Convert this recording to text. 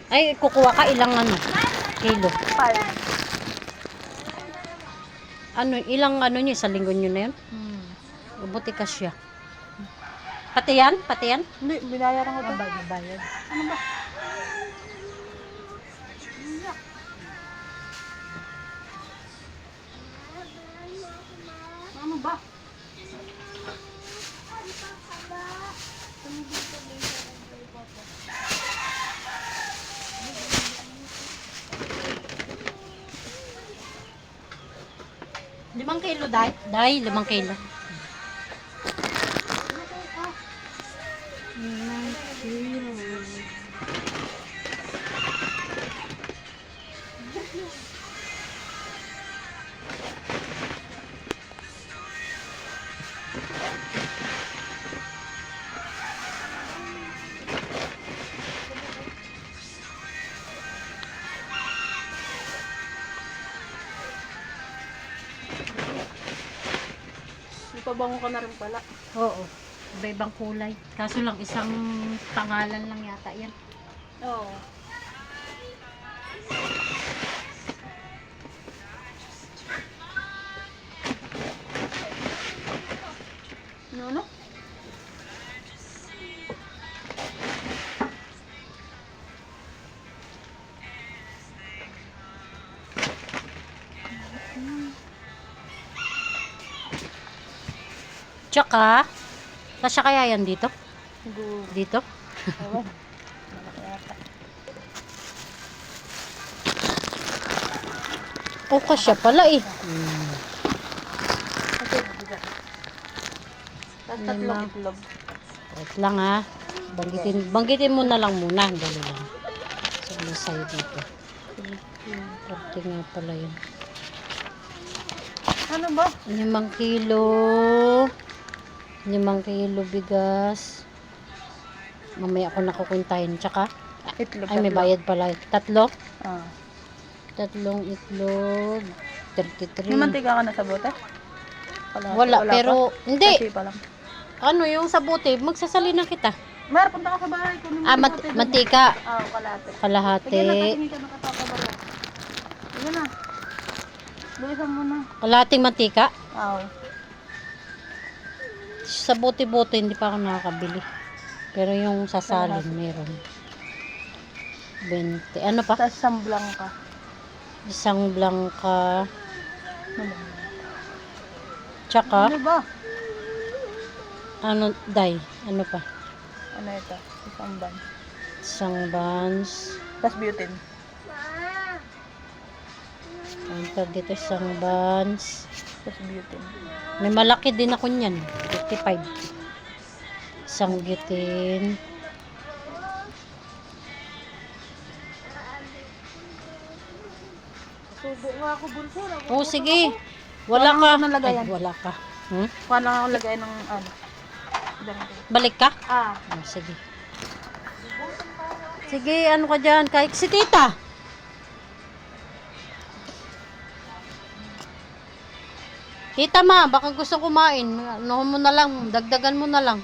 Ay, kukuha ka ilang ano? Kilo. 5. Ano, ilang ano nyo? Sa linggo nyo na yun? Buti ka siya. Pati yan? Pati yan? Hindi, binayaran ko to. Bayad. Ano ba? Ano ba? Limang kilo, Day? Day, 5 kilo. Ipabango ka na rin pala. Oo. Iba-ibang kulay. Kaso lang, isang pangalan lang yata yan. Oo. Ano? Tsaka, kasya kaya yan dito? Siguro. Dito? Ewan. Malaki yata. Oh, kasya pala eh. Kasi, bigat. Tapos tatlong itlog. Wait lang ha. Banggitin mo na lang muna. Dali lang. Sabi sa'yo dito. Pwede nga pala yun. Ano ba? 5 kilo. 5 kilo bigas. Mamaya ako nakukuntahin. Tsaka, Itlog. ay may tatlo. bayad pala. 3? Ah. 3 itlog. 33. May mantika ka na sa bote? Wala, pero, pa? hindi. Kasi pa lang. Ano yung sa bote, magsasalina kita. Mer, punta ka sa bahay. Kunin mo yung bote dun. Mantika. Ah, kalate. Kalahati. Sige na, tatingin ka nakatapabalo. Sige na. Bilisan mo na. Kalahating mantika. Ah, Sa bote-bote, hindi pa ako nakakabili. Pero yung sasalin, meron. 20. Ano pa? tapos samblang ka. Isang blangka. Ano? Tsaka, Ano ba? ano, Day? Ano pa? Ano ito? Isang ban. Isang buns. Tapos butane. Ito dito, isang buns. Tapos butane. May malaki din ako niyan. 55. Isang butane. Subo nga ako bulso. Oh, sige. Wala Wala ka. ka nalagayan. Ay, wala ka. Hmm? Kuha lang ako lagay ng ano. Ganito. Balik ka? Ah. Oh, sige. Sige, ano ka dyan? Kahit si tita. Tita ma, baka gusto kumain. Ano mo na lang, dagdagan mo na lang.